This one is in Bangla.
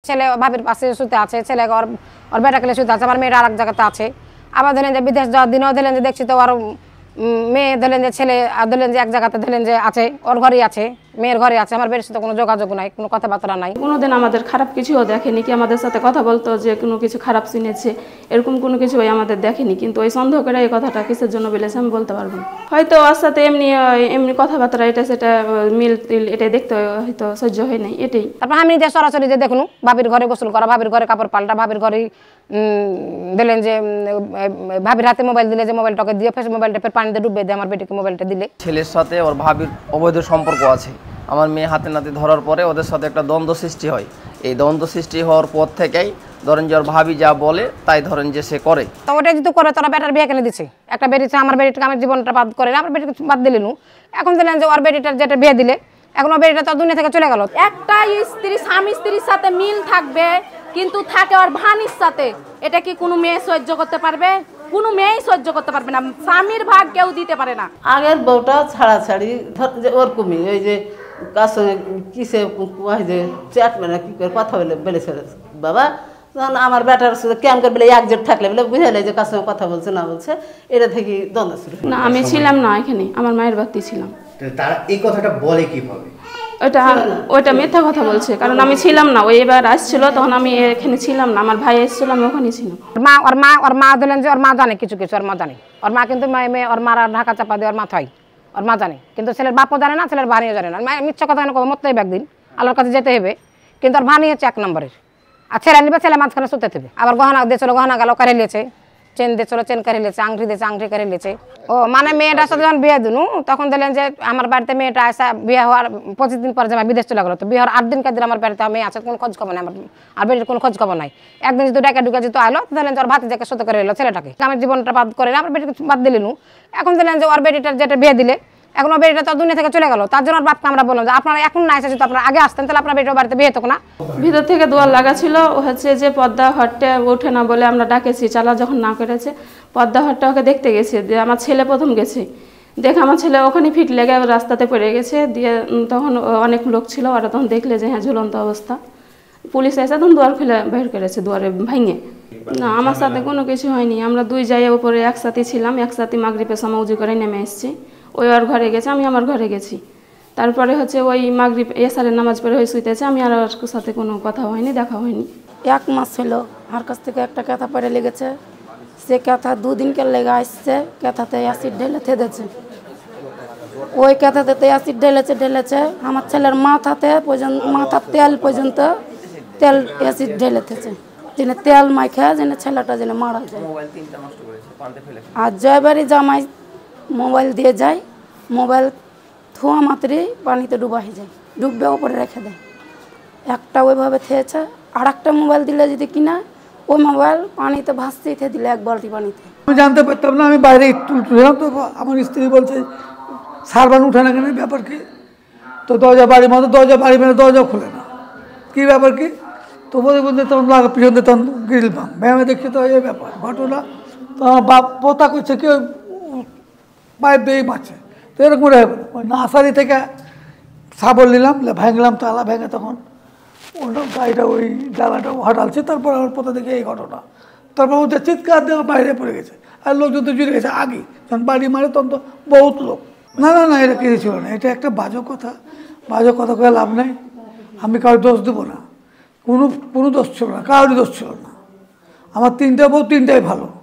ছেলে ভাবির পাশে শুতে আছে, ছেলে ওর বেটা খেলে শুতে আছে, আমার মেয়েটা আরেক জায়গাতে আছে। আবার ধরেন যে বিদেশ যাওয়ার দিনেও ধরেন যে দেখছি তো আর মেয়ে ধরেন যে ছেলে ধরেন যে এক জায়গাতে ধরেন যে আছে, ওর ঘরেই আছে, মেয়ের ঘরে আছে, আমার বের সাথে কোনো যোগাযোগ নাই, কোনো কথাবার্তা নাই। কোনোদিন আমাদের খারাপ কিছুও দেখেনি, কি আমাদের সাথে কথা বলতো যে কোনো কিছু খারাপ শুনেছে এরকম কোনো কিছু আমাদের দেখেনি। কিন্তু ওই সন্দেহ করে এই কথাটা কিসের জন্য বলেছে আমি বলতে পারবো না। হয়তো ওর সাথে এমনি এমনি কথাবার্তা এটা সেটা মিল তিল এটাই দেখতে হয়তো সহ্য হয় নাই, এটাই। তারপর আমি যে সরাসরি যে দেখুন ভাবির ঘরে গোসল করা, ভাবির ঘরে কাপড় পাল্টা, ভাবির ঘরে দিলেন যে ভাবির হাতে মোবাইল দিলে যে মোবাইলটাকে দিয়ে ফেস মোবাইলটা ফের পানিতে ডুবিয়ে দিয়ে আমার বেটিকে মোবাইলটা দিলে। ছেলের সাথে ওর ভাবির অবৈধ সম্পর্ক আছে। আমার মেয়ে হাতে নাতে ধরার পরে ওদের সাথে একটা দ্বন্দ্ব সৃষ্টি হয়। এই দ্বন্দ্ব সৃষ্টি হওয়ার পর থেকেই ধরেন যে ওর ভাবি যা বলে তাই ধরেন যে সে করে। তো ওটা যদি করে তোরা বেটার বিয়ে কেন দিচ্ছে, একটা বেরিয়েছে আমার বেটিকে আমার জীবনটা বাদ করে আমার বেটিকে বাদ দিলেন, এখন দিলেন যে ওর বেটিটার যেটা বিয়ে দিলে এখন ওর বেটিটা তো দুনিয়া থেকে চলে গেল। একটা স্ত্রী স্বামী স্ত্রীর সাথে মিল থাকবে কিন্তু থাকে ওর ভানির সাথে, এটা কি কোনো মেয়ে সহ্য করতে পারবে? কোনো মেয়েই সহ্য করতে পারবে না, স্বামীর ভাগ কেউ দিতে পারে না। আগের বউটা ছাড়াছাড়ি ওরকমই ওই যে কার সঙ্গে কিসে যে চ্যাট মানে কি করে কথা বলেছে বাবা, তখন আমার ব্যাটার সাথে কেমন করে বলে একজোট থাকলে বলে বুঝালে যে কার সঙ্গে কথা বলছে না বলছে, এটা থেকে দ্বন্দ্ব শুরু। না আমি ছিলাম না এখানে, আমার মায়ের বাড়িতে ছিলাম। তারা এই কথাটা বলে কিভাবে? ওইটা মিথ্যা কথা বলছে, কারণ আমি ছিলাম না। ওই এবার আসছিল তখন আমি এখানে ছিলাম না, আমার ভাই এসেছিল আমি ওখানে ছিলাম। ওর মা দিলেন যে ওর মা জানে কিছু কিছু, ওর মা জানে, ওর মা কিন্তু ওর মারা ঢাকা চাপা দিয়ে ওর মা থাই, ওর মা জানে, কিন্তু ছেলের বাপও জানে না, ছেলের ভানিও জানে না। মিথ্যা কথা কেন মরতেই একদিন আল্লাহর কাছে যেতে হবে, কিন্তু ওর ভানি হচ্ছে 1 নম্বরের। আর ছেলে নিবে, ছেলে মাঝখানে শুতে দেবে। আবার গহনা দিয়েছিল, গহনা গেল কারে লিয়েছে, চেন দিয়েছিল চেন কারে লিয়েছে, আংটি দিয়েছে আংটি কারে লিয়েছে। ও মানে মেয়েটার সাথে যখন বিয়ে দিনু তখন দিলেন যে আমার বাড়িতে মেয়েটা আসা বিয়ে হওয়ার 25 দিন পরে যে আমার বিদেশ চলে গেলো। তো বিয়ে হওয়ার 8 দিন কাদিন আমার বাড়িতে মেয়ে আছে, কোনো খোঁজ খবর নাই, আমার আর বেটির কোনো খোঁজ খবর নাই। একদিন যদি ডাকা ঢুকে যেত আলো দিলেন যে ওর ভাতিজাকে সাথে করে এলো ছেলেটাকে, আমার জীবনটা বাদ করে আমার বেটিকে বাদ দিলেন। এখন দিলেন যে ওর বেটিটার যেটা বিয়ে দিলে এখন ওর বেটিটা তো দুনিয়া থেকে চলে গেল। তার জন্য ওর বাপকে আমরা বললাম যে আপনারা এখন না এসে যদি আপনারা আগে আসতেন তাহলে আপনার বেটির বাড়িতে বিয়ে হতো না। ভিতর থেকে দুয়ার লাগা ছিল, হচ্ছে যে পর্দা হটে ওঠে না বলে আমরা ডাকেছি, চালা যখন না করেছে পর্দা হটটা ওকে দেখতে গেছে, দিয়ে আমার ছেলে প্রথম গেছে, দেখে আমার ছেলে ওখানে ফিট লেগে রাস্তাতে পড়ে গেছে। দিয়ে তখন অনেক লোক ছিল, ওরা তখন দেখলে যে হ্যাঁ ঝুলন্ত অবস্থা। পুলিশ এসে তখন দুয়ার খুলে বের করেছে, দুয়ারে ভেঙে। না আমার সাথে কোনো কিছু হয়নি, আমরা দুই জায়গায় উপরে একসাথে ছিলাম, একসাথে মাগরিবের সময় উজু করে নেমে এসেছি। ওই ওর ঘরে গেছে, আমি আমার ঘরে গেছি। তারপরে হচ্ছে ওই মাগরিব এসারের নামাজ পড়ে হয়ে শুইতেছে, আমি আর ওর সাথে কোনো কথা হয়নি, দেখা হয়নি। 1 মাস ছিল, আমার কাছ থেকে একটা ক্যাথা পরে লেগেছে, সে ক্যাথা 2 দিনকে লেগে আসছে, ক্যাথাতে অ্যাসিড ঢেলে থেদেছে। ওই ক্যাথাতে অ্যাসিড ঢেলেছে আমার ছেলের মাথার তেল পর্যন্ত তেল অ্যাসিড ঢেলেছে, যেন তেল মাখা যেন ছেলেটা যেন মারা যায়। আর জয়বাড়ি জামাই মোবাইল দিয়ে যায়, মোবাইল ধোয়া মাত্রই পানিতে ডুবা হয়ে যায়, ডুববে ওপরে রেখে দেয়। একটা ওইভাবে থেয়েছে, আর একটা মোবাইল দিলে যদি কিনা ওই মোবাইল পানিতে ভাসতেই দিলে 1 বালতি পানিতে। আমি জানতে পারতাম না, আমি বাইরে তুলছিলাম, তো আমার স্ত্রী বলছে সারবান উঠে না কেন, ব্যাপার কি? তো দরজা বাড়ি মতো দরজা বাড়ি মেরে দরজা খোলে না, কী ব্যাপার কি? তো বলতে তখন লাগা পিছন দিয়ে তখন গ্রিল পাম ভেঙে দেখছি, তো এই ব্যাপার ঘটনা। তো আমার বাপ পোতা করছে কি ওই পাইপ দিয়েই মারছে, তো এরকম ওই নার্সারি থেকে সাবল নিলাম, ভাঙলাম তালা ভেঙে, তখন ওটা গাড়িটা ওই জ্বালাটা হটালছে। তারপর আমার পোতা দেখে এই ঘটনা, তারপর ওদের চিৎকার দেওয়া বাইরে পড়ে গেছে, আর লোকজন তো জুড়ে গেছে আগে, যখন বাড়ি মারে তখন তো বহুত লোক। না না না, এটা কিছু ছিল না, এটা একটা বাজে কথা করে লাভ নেই। আমি কারোর দোষ দেবো না, কোনো দোষ ছিল না, কারোরই দোষ ছিল না। আমার 3টে বউ 3টাই ভালো।